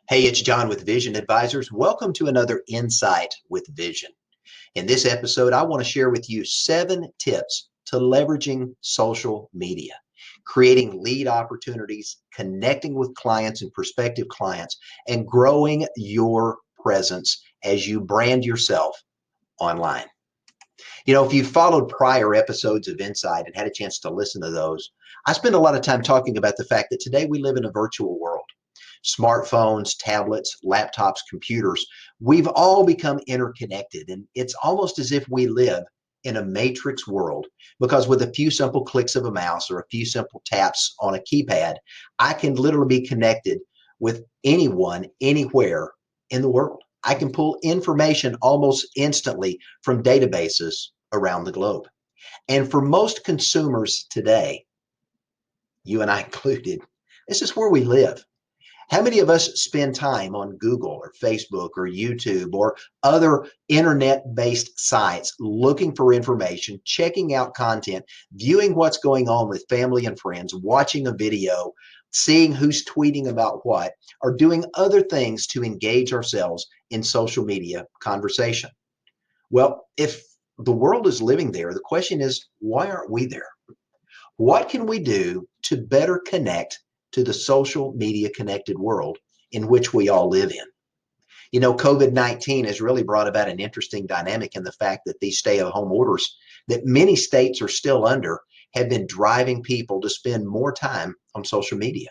Hey, it's John with Vision Advisors. Welcome to another Insight with Vision. In this episode, I want to share with you 7 tips to leveraging social media, creating lead opportunities, connecting with clients and prospective clients, and growing your presence as you brand yourself online. If you've followed prior episodes of Insight and had a chance to listen to those, I spend a lot of time talking about the fact that today we live in a virtual world. Smartphones, tablets, laptops, computers, we've all become interconnected. And it's almost as if we live in a matrix world because with a few simple clicks of a mouse or a few simple taps on a keypad, I can literally be connected with anyone, anywhere in the world. I can pull information almost instantly from databases around the globe. And for most consumers today, you and I included, this is where we live. How many of us spend time on Google or Facebook or YouTube or other internet-based sites looking for information, checking out content, viewing what's going on with family and friends, watching a video, seeing who's tweeting about what, or doing other things to engage ourselves in social media conversation? Well, if the world is living there, the question is, why aren't we there? What can we do to better connect to the social media connected world in which we all live in? COVID-19 has really brought about an interesting dynamic in the fact that these stay-at-home orders that many states are still under have been driving people to spend more time on social media.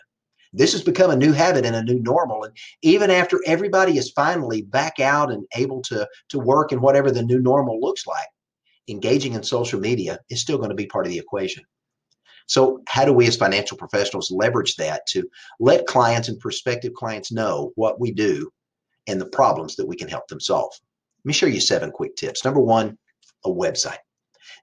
This has become a new habit and a new normal. And even after everybody is finally back out and able to work in whatever the new normal looks like, engaging in social media is still going to be part of the equation. So how do we as financial professionals leverage that to let clients and prospective clients know what we do and the problems that we can help them solve? Let me show you 7 quick tips. Number 1, a website.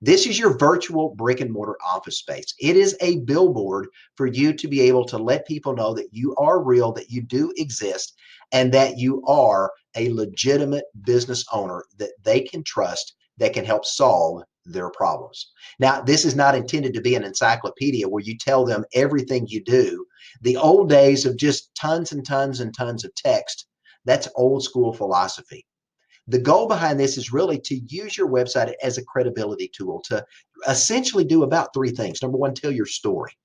This is your virtual brick and mortar office space. It is a billboard for you to be able to let people know that you are real, that you do exist, and that you are a legitimate business owner that they can trust, that can help solve their problems. Now, this is not intended to be an encyclopedia where you tell them everything you do. The old days of just tons and tons and tons of text, that's old school philosophy. The goal behind this is really to use your website as a credibility tool to essentially do about 3 things. Number 1, tell your story.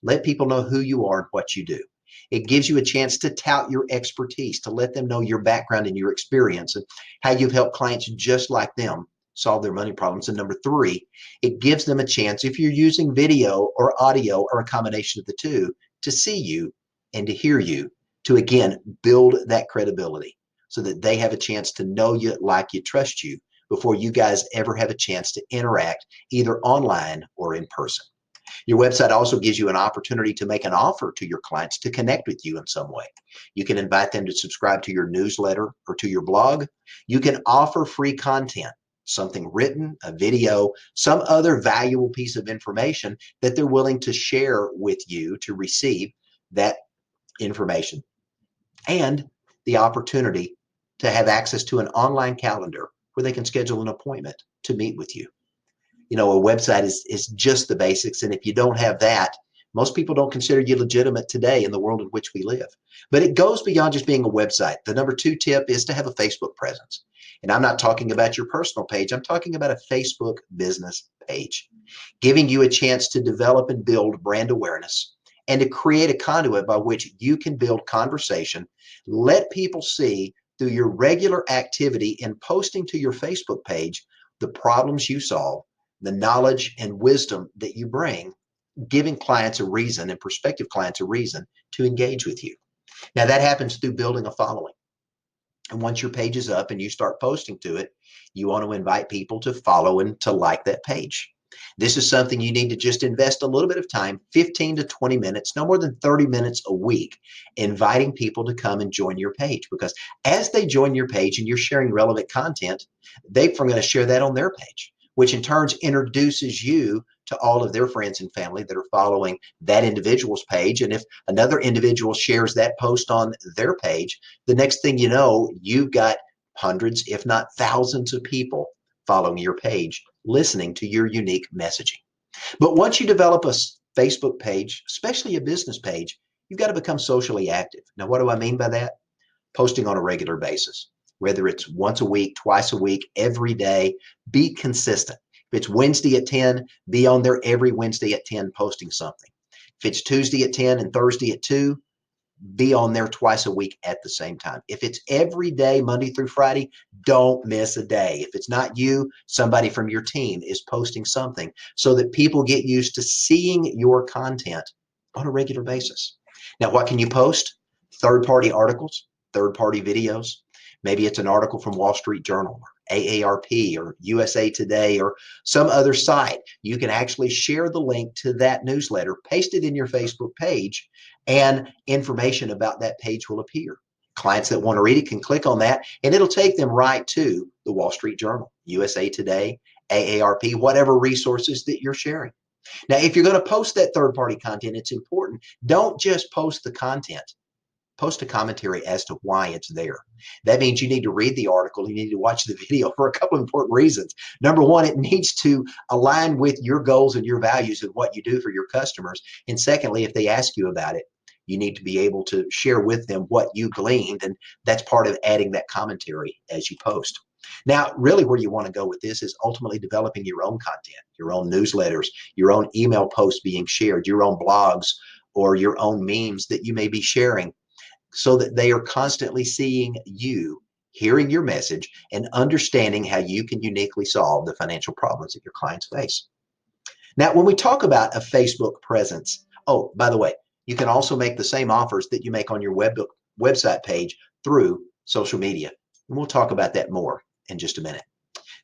Let people know who you are and what you do. It gives you a chance to tout your expertise, to let them know your background and your experience and how you've helped clients just like them solve their money problems. And number 3, it gives them a chance, if you're using video or audio or a combination of the two, to see you and to hear you, to again build that credibility so that they have a chance to know you, like you, trust you before you guys ever have a chance to interact either online or in person. Your website also gives you an opportunity to make an offer to your clients to connect with you in some way. You can invite them to subscribe to your newsletter or to your blog. You can offer free content, something written, a video, some other valuable piece of information that they're willing to share with you to receive that information, and the opportunity to have access to an online calendar where they can schedule an appointment to meet with you. A website is just the basics, and if you don't have that, most people don't consider you legitimate today in the world in which we live. But it goes beyond just being a website. The number 2 tip is to have a Facebook presence. And I'm not talking about your personal page. I'm talking about a Facebook business page, giving you a chance to develop and build brand awareness and to create a conduit by which you can build conversation, let people see through your regular activity in posting to your Facebook page the problems you solve, the knowledge and wisdom that you bring, giving clients a reason and prospective clients a reason to engage with you. Now, that happens through building a following. And once your page is up and you start posting to it, you want to invite people to follow and to like that page. This is something you need to just invest a little bit of time, 15 to 20 minutes, no more than 30 minutes a week, inviting people to come and join your page. Because as they join your page and you're sharing relevant content, they're going to share that on their page, which in turn introduces you to all of their friends and family that are following that individual's page. And if another individual shares that post on their page, the next thing you know, you've got hundreds, if not thousands of people following your page, listening to your unique messaging. But once you develop a Facebook page, especially a business page, you've got to become socially active. Now, what do I mean by that? posting on a regular basis, whether it's once a week, twice a week, every day. Be consistent. If it's Wednesday at 10, be on there every Wednesday at 10 posting something. If it's Tuesday at 10 and Thursday at 2, be on there twice a week at the same time. If it's every day, Monday through Friday, don't miss a day. If it's not you, somebody from your team is posting something so that people get used to seeing your content on a regular basis. Now, what can you post? Third-party articles, third-party videos. Maybe it's an article from Wall Street Journal, or AARP, or USA Today, or some other site. You can actually share the link to that newsletter, paste it in your Facebook page, and information about that page will appear. Clients that want to read it can click on that, and it'll take them right to the Wall Street Journal, USA Today, AARP, whatever resources that you're sharing. Now, if you're going to post that third-party content, it's important. Don't just post the content. Post a commentary as to why it's there. That means you need to read the article, you need to watch the video for a couple of important reasons. Number one, it needs to align with your goals and your values and what you do for your customers. And secondly, if they ask you about it, you need to be able to share with them what you gleaned, and that's part of adding that commentary as you post. Now, really where you want to go with this is ultimately developing your own content, your own newsletters, your own email posts being shared, your own blogs, or your own memes that you may be sharing, so that they are constantly seeing you, hearing your message, and understanding how you can uniquely solve the financial problems that your clients face. Now, when we talk about a Facebook presence, oh, by the way, you can also make the same offers that you make on your website page through social media. And we'll talk about that more in just a minute.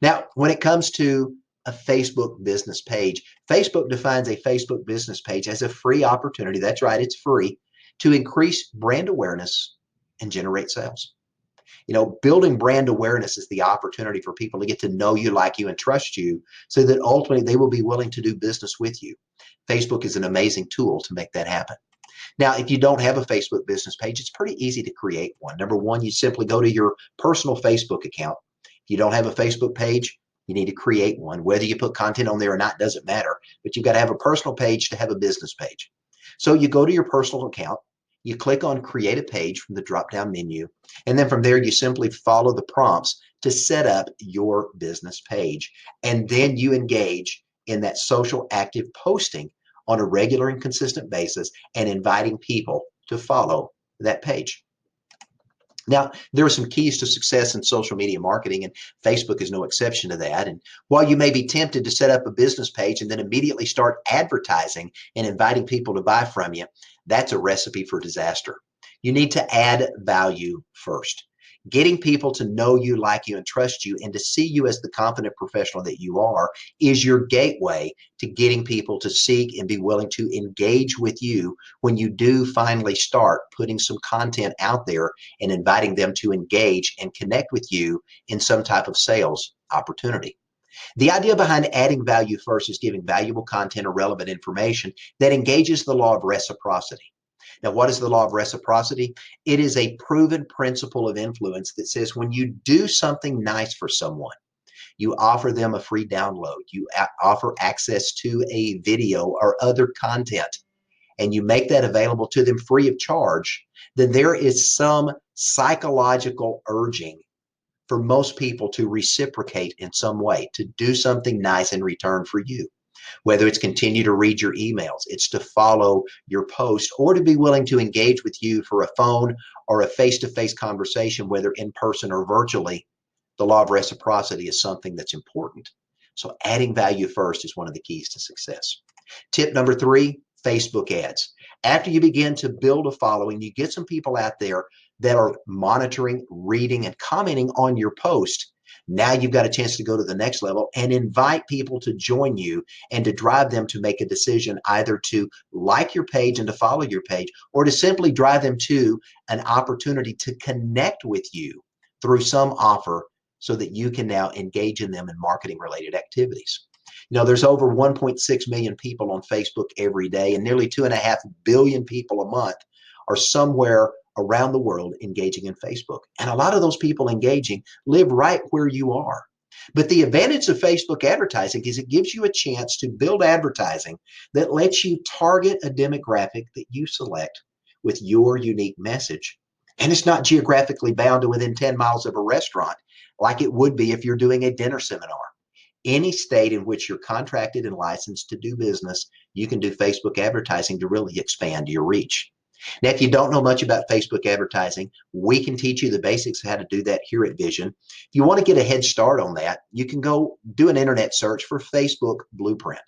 Now, when it comes to a Facebook business page, Facebook defines a Facebook business page as a free opportunity. That's right, it's free, to increase brand awareness and generate sales. You know, building brand awareness is the opportunity for people to get to know you, like you, and trust you, so that ultimately they will be willing to do business with you. Facebook is an amazing tool to make that happen. Now, if you don't have a Facebook business page, it's pretty easy to create one. Number one, you simply go to your personal Facebook account. If you don't have a Facebook page, you need to create one. Whether you put content on there or not doesn't matter, but you've got to have a personal page to have a business page. So you go to your personal account, you click on create a page from the drop-down menu, and then from there you simply follow the prompts to set up your business page. And then you engage in that social active posting on a regular and consistent basis and inviting people to follow that page. Now, there are some keys to success in social media marketing, and Facebook is no exception to that. And while you may be tempted to set up a business page and then immediately start advertising and inviting people to buy from you, that's a recipe for disaster. You need to add value first. Getting people to know you, like you, and trust you, and to see you as the confident professional that you are, is your gateway to getting people to seek and be willing to engage with you when you do finally start putting some content out there and inviting them to engage and connect with you in some type of sales opportunity. The idea behind adding value first is giving valuable content or relevant information that engages the law of reciprocity. Now, what is the law of reciprocity? It is a proven principle of influence that says when you do something nice for someone, you offer them a free download, you offer access to a video or other content, and you make that available to them free of charge, then there is some psychological urging for most people to reciprocate in some way, to do something nice in return for you. Whether it's continue to read your emails, it's to follow your post, or to be willing to engage with you for a phone or a face-to-face conversation, whether in person or virtually, the law of reciprocity is something that's important. So adding value first is one of the keys to success. Tip number 3, Facebook ads. After you begin to build a following, you get some people out there that are monitoring, reading, and commenting on your post. Now you've got a chance to go to the next level and invite people to join you and to drive them to make a decision, either to like your page and to follow your page, or to simply drive them to an opportunity to connect with you through some offer so that you can now engage in them in marketing related activities. You know, there's over 1.6 million people on Facebook every day, and nearly 2.5 billion people a month are somewhere around the world engaging in Facebook. And a lot of those people engaging live right where you are. But the advantage of Facebook advertising is it gives you a chance to build advertising that lets you target a demographic that you select with your unique message. And it's not geographically bound to within 10 miles of a restaurant like it would be if you're doing a dinner seminar. Any state in which you're contracted and licensed to do business, you can do Facebook advertising to really expand your reach. Now, if you don't know much about Facebook advertising, we can teach you the basics of how to do that here at Vision. If you want to get a head start on that, you can go do an internet search for Facebook Blueprint.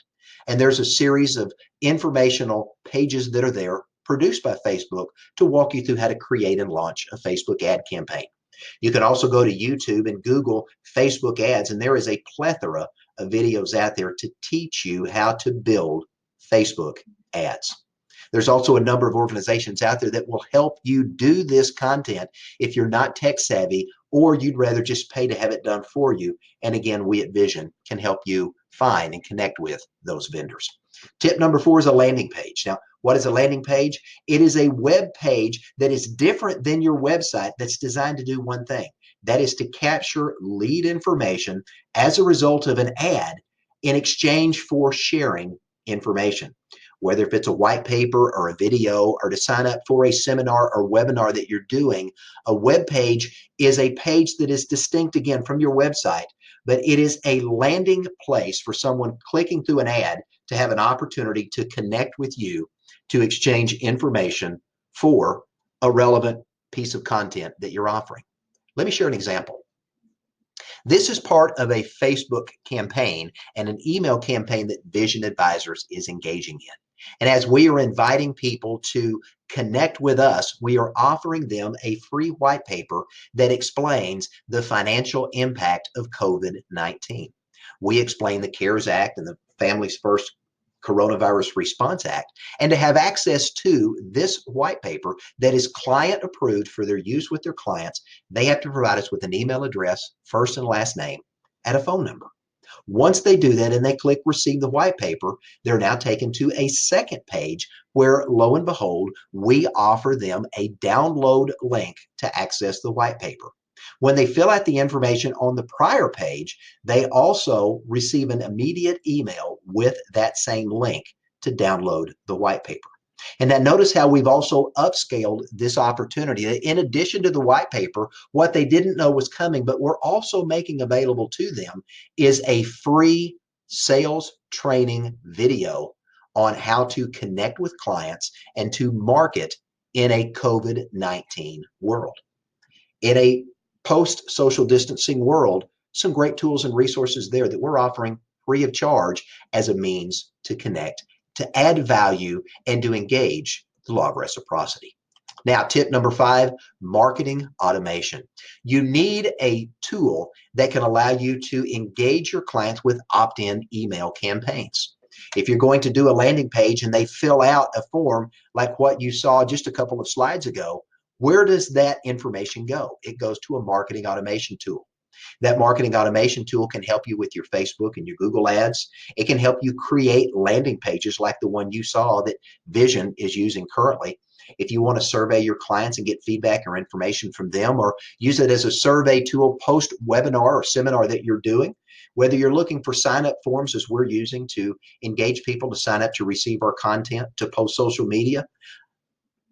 And there's a series of informational pages that are there produced by Facebook to walk you through how to create and launch a Facebook ad campaign. You can also go to YouTube and Google Facebook ads, and there is a plethora of videos out there to teach you how to build Facebook ads. There's also a number of organizations out there that will help you do this content if you're not tech savvy or you'd rather just pay to have it done for you. And again, we at Vision can help you find and connect with those vendors. Tip number 4 is a landing page. Now, what is a landing page? It is a web page that is different than your website that's designed to do one thing. That is to capture lead information as a result of an ad in exchange for sharing information. Whether if it's a white paper or a video or to sign up for a seminar or webinar that you're doing, a web page is a page that is distinct again from your website, but it is a landing place for someone clicking through an ad to have an opportunity to connect with you to exchange information for a relevant piece of content that you're offering. Let me share an example. This is part of a Facebook campaign and an email campaign that Vision Advisors is engaging in. And as we are inviting people to connect with us, we are offering them a free white paper that explains the financial impact of COVID-19. We explain the CARES Act and the Families First Coronavirus Response Act, and to have access to this white paper that is client approved for their use with their clients, they have to provide us with an email address, first and last name, and a phone number. Once they do that and they click receive the white paper, they're now taken to a second page where, lo and behold, we offer them a download link to access the white paper. When they fill out the information on the prior page, they also receive an immediate email with that same link to download the white paper. And then notice how we've also upscaled this opportunity. In addition to the white paper, what they didn't know was coming, but we're also making available to them is a free sales training video on how to connect with clients and to market in a COVID-19 world. In a post-social distancing world, some great tools and resources there that we're offering free of charge as a means to connect, to add value, and to engage the law of reciprocity. Now, tip number 5, marketing automation. You need a tool that can allow you to engage your clients with opt-in email campaigns. If you're going to do a landing page and they fill out a form like what you saw just a couple of slides ago, where does that information go? It goes to a marketing automation tool. That marketing automation tool can help you with your Facebook and your Google ads. It can help you create landing pages like the one you saw that Vision is using currently. If you want to survey your clients and get feedback or information from them, or use it as a survey tool post-webinar or seminar that you're doing, whether you're looking for sign-up forms as we're using to engage people to sign up to receive our content, to post social media,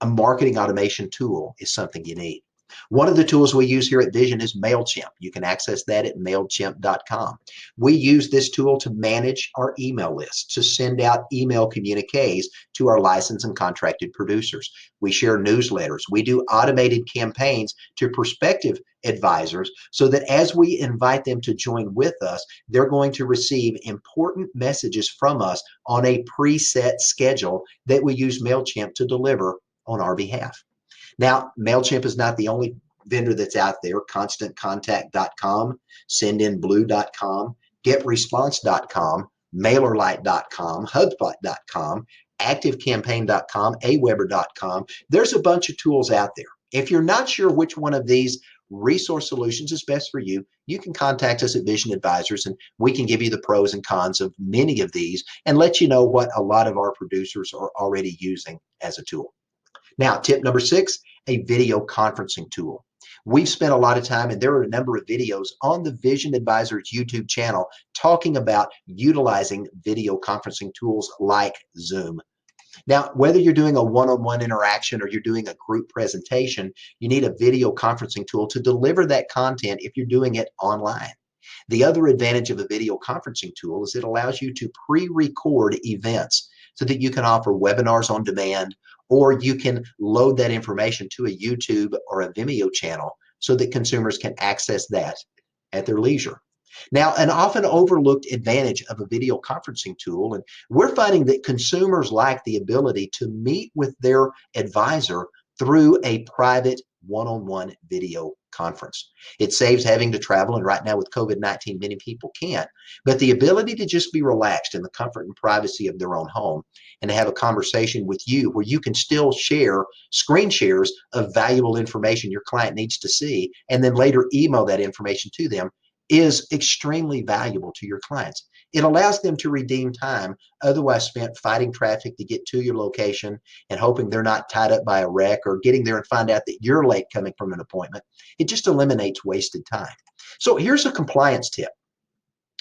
a marketing automation tool is something you need. One of the tools we use here at Vision is MailChimp. You can access that at MailChimp.com. We use this tool to manage our email list, to send out email communiques to our licensed and contracted producers. We share newsletters. We do automated campaigns to prospective advisors so that as we invite them to join with us, they're going to receive important messages from us on a preset schedule that we use MailChimp to deliver on our behalf. Now, MailChimp is not the only vendor that's out there. ConstantContact.com, SendInBlue.com, GetResponse.com, MailerLite.com, HubSpot.com, ActiveCampaign.com, Aweber.com. There's a bunch of tools out there. If you're not sure which one of these resource solutions is best for you, you can contact us at Vision Advisors and we can give you the pros and cons of many of these and let you know what a lot of our producers are already using as a tool. Now, tip number 6, a video conferencing tool. We've spent a lot of time, and there are a number of videos on the Vision Advisors YouTube channel talking about utilizing video conferencing tools like Zoom. Now, whether you're doing a one-on-one interaction or you're doing a group presentation, you need a video conferencing tool to deliver that content if you're doing it online. The other advantage of a video conferencing tool is it allows you to pre-record events so that you can offer webinars on demand, or you can load that information to a YouTube or a Vimeo channel so that consumers can access that at their leisure. Now, an often overlooked advantage of a video conferencing tool, and we're finding that consumers like the ability to meet with their advisor through a private one-on-one video conference. It saves having to travel, and right now with COVID-19, many people can't. But the ability to just be relaxed in the comfort and privacy of their own home and to have a conversation with you where you can still share screen shares of valuable information your client needs to see, and then later email that information to them, is extremely valuable to your clients. It allows them to redeem time otherwise spent fighting traffic to get to your location and hoping they're not tied up by a wreck, or getting there and find out that you're late coming from an appointment. It just eliminates wasted time. So here's a compliance tip.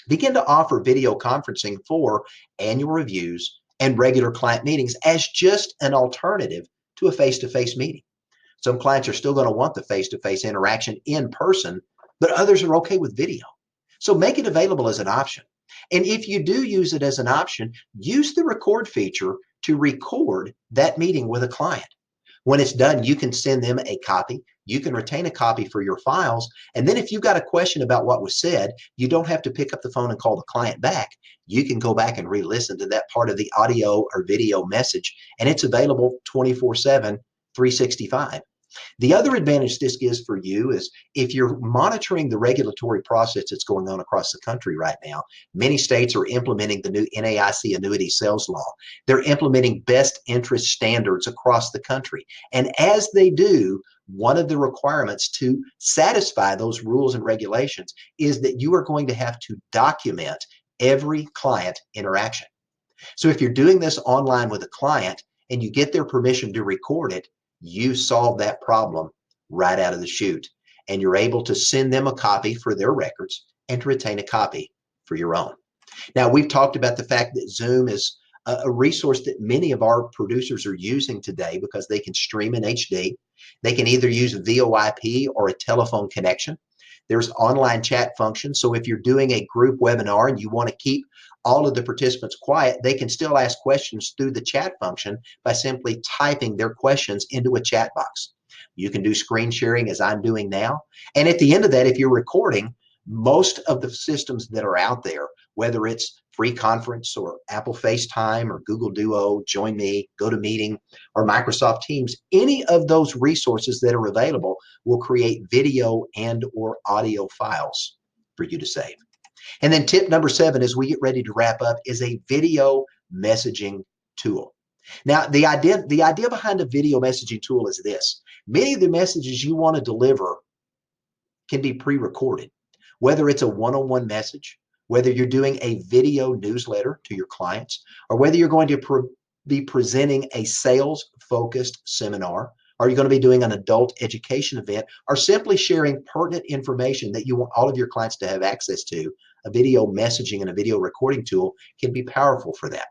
Begin to offer video conferencing for annual reviews and regular client meetings as just an alternative to a face-to-face meeting. Some clients are still going to want the face-to-face interaction in person, but others are okay with video. So make it available as an option. And if you do use it as an option, use the record feature to record that meeting with a client. When it's done, you can send them a copy. You can retain a copy for your files. And then if you've got a question about what was said, you don't have to pick up the phone and call the client back. You can go back and re-listen to that part of the audio or video message, and it's available 24/7, 365. The other advantage this gives for you is if you're monitoring the regulatory process that's going on across the country right now. Many states are implementing the new NAIC annuity sales law. They're implementing best interest standards across the country. And as they do, one of the requirements to satisfy those rules and regulations is that you are going to have to document every client interaction. So if you're doing this online with a client and you get their permission to record it, you solve that problem right out of the chute, and you're able to send them a copy for their records and to retain a copy for your own. Now, we've talked about the fact that Zoom is a resource that many of our producers are using today because they can stream in HD. They can either use VoIP or a telephone connection. There's online chat functions. So if you're doing a group webinar and you want to keep all of the participants quiet, they can still ask questions through the chat function by simply typing their questions into a chat box. You can do screen sharing as I'm doing now. And at the end of that, if you're recording, most of the systems that are out there, whether it's Free Conference or Apple FaceTime or Google Duo, Join Me, GoToMeeting, or Microsoft Teams, any of those resources that are available will create video and or audio files for you to save. And then tip number 7 as we get ready to wrap up is a video messaging tool. Now, the idea behind a video messaging tool is this. Many of the messages you want to deliver can be pre-recorded, whether it's a one-on-one message, whether you're doing a video newsletter to your clients, or whether you're going to be presenting a sales-focused seminar, or you're going to be doing an adult education event, or simply sharing pertinent information that you want all of your clients to have access to. A video messaging and a video recording tool can be powerful for that.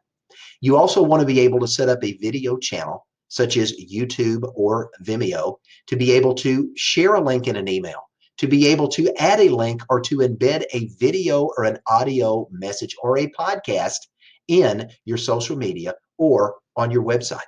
You also want to be able to set up a video channel, such as YouTube or Vimeo, to be able to share a link in an email, to be able to add a link or to embed a video or an audio message or a podcast in your social media or on your website.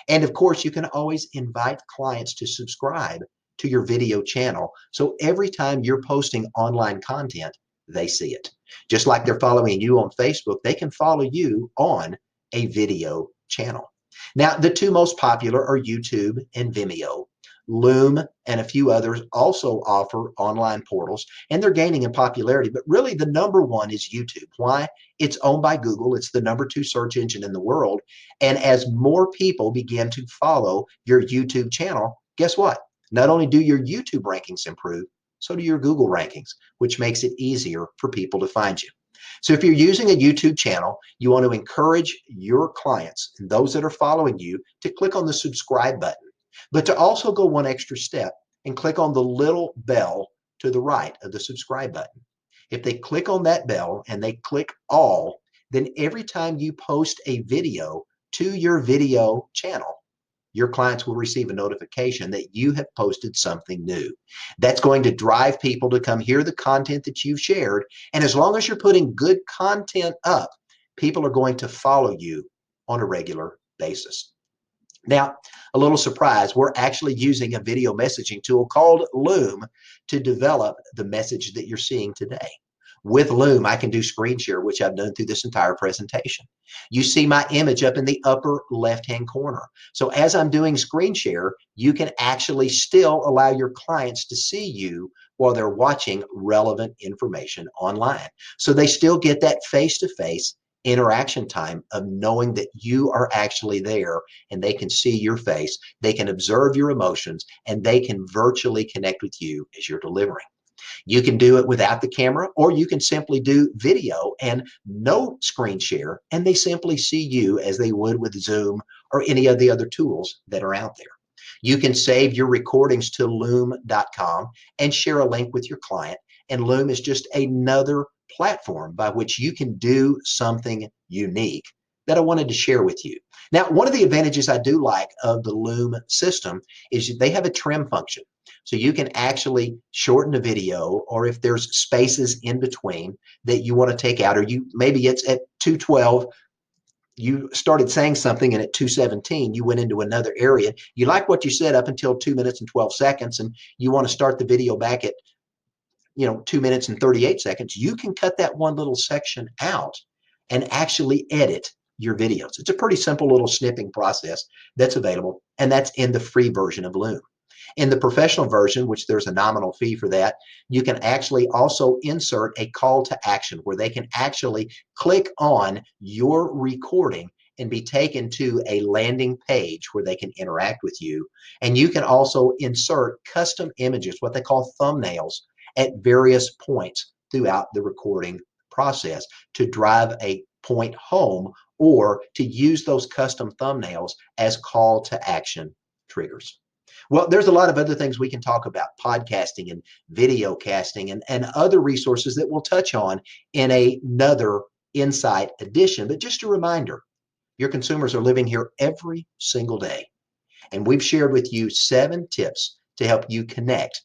And of course, you can always invite clients to subscribe to your video channel. So every time you're posting online content, they see it. Just like they're following you on Facebook, they can follow you on a video channel. Now, the two most popular are YouTube and Vimeo. Loom and a few others also offer online portals, and they're gaining in popularity, but really the number one is YouTube. Why? It's owned by Google. It's the number 2 search engine in the world. And as more people begin to follow your YouTube channel, guess what? Not only do your YouTube rankings improve, so do your Google rankings, which makes it easier for people to find you. So if you're using a YouTube channel, you want to encourage your clients and those that are following you to click on the subscribe button, but to also go one extra step and click on the little bell to the right of the subscribe button. If they click on that bell and they click all, then every time you post a video, to your video channel, your clients will receive a notification that you have posted something new. That's going to drive people to come hear the content that you've shared. And as long as you're putting good content up, people are going to follow you on a regular basis. Now, a little surprise, we're actually using a video messaging tool called Loom to develop the message that you're seeing today. With Loom, I can do screen share, which I've done through this entire presentation. You see my image up in the upper left-hand corner. So as I'm doing screen share, you can actually still allow your clients to see you while they're watching relevant information online. So they still get that face-to-face interaction time of knowing that you are actually there and they can see your face, they can observe your emotions, and they can virtually connect with you as you're delivering. You can do it without the camera, or you can simply do video and no screen share, and they simply see you as they would with Zoom or any of the other tools that are out there. You can save your recordings to loom.com and share a link with your client, and Loom is just another platform by which you can do something unique that I wanted to share with you. Now, one of the advantages I do like of the Loom system is they have a trim function. So you can actually shorten a video, or if there's spaces in between that you want to take out, or maybe it's at 2:12, you started saying something, and at 2:17 you went into another area. You like what you said up until 2 minutes and 12 seconds, and you want to start the video back at 2 minutes and 38 seconds, you can cut that one little section out and actually edit your videos. It's a pretty simple little snipping process that's available, and that's in the free version of Loom. In the professional version, which there's a nominal fee for that, you can actually also insert a call to action where they can actually click on your recording and be taken to a landing page where they can interact with you. And you can also insert custom images, what they call thumbnails, at various points throughout the recording process to drive a point home, or to use those custom thumbnails as call to action triggers. Well, there's a lot of other things we can talk about, podcasting and video casting and other resources that we'll touch on in another Insight edition. But just a reminder, your consumers are living here every single day. And we've shared with you 7 tips to help you connect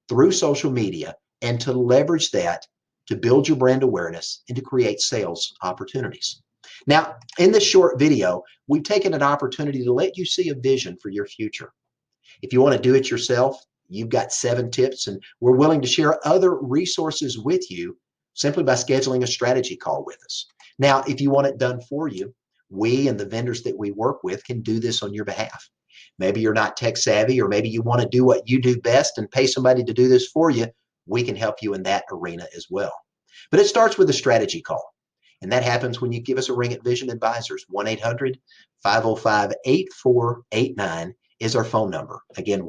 through social media and to leverage that to build your brand awareness and to create sales opportunities. Now, in this short video, we've taken an opportunity to let you see a vision for your future. If you want to do it yourself, you've got 7 tips, and we're willing to share other resources with you simply by scheduling a strategy call with us. Now, if you want it done for you, we and the vendors that we work with can do this on your behalf. Maybe you're not tech savvy, or maybe you want to do what you do best and pay somebody to do this for you. We can help you in that arena as well. But it starts with a strategy call. And that happens when you give us a ring at Vision Advisors. 1-800-505-8489 is our phone number. Again,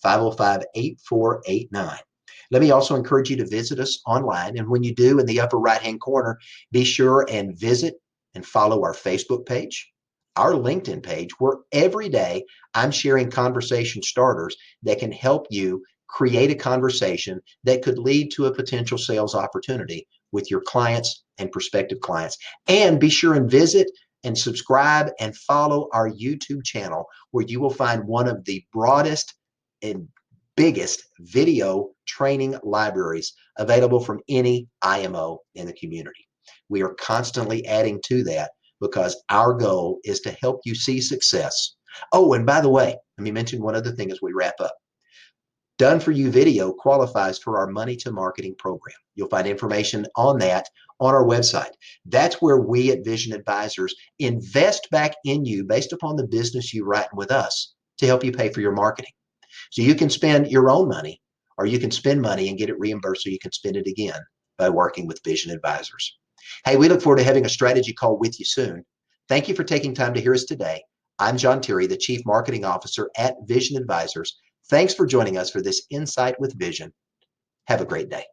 1-800-505-8489. Let me also encourage you to visit us online. And when you do, in the upper right-hand corner, be sure and visit and follow our Facebook page, our LinkedIn page, where every day I'm sharing conversation starters that can help you create a conversation that could lead to a potential sales opportunity with your clients and prospective clients. And be sure and visit and subscribe and follow our YouTube channel, where you will find one of the broadest and biggest video training libraries available from any IMO in the community. We are constantly adding to that because our goal is to help you see success. Oh, and by the way, let me mention one other thing as we wrap up. Done For You Video qualifies for our Money to Marketing program. You'll find information on that on our website. That's where we at Vision Advisors invest back in you based upon the business you write with us to help you pay for your marketing. So you can spend your own money, or you can spend money and get it reimbursed so you can spend it again by working with Vision Advisors. Hey, we look forward to having a strategy call with you soon. Thank you for taking time to hear us today. I'm John Terry, the Chief Marketing Officer at Vision Advisors. Thanks for joining us for this Insight with Vision. Have a great day.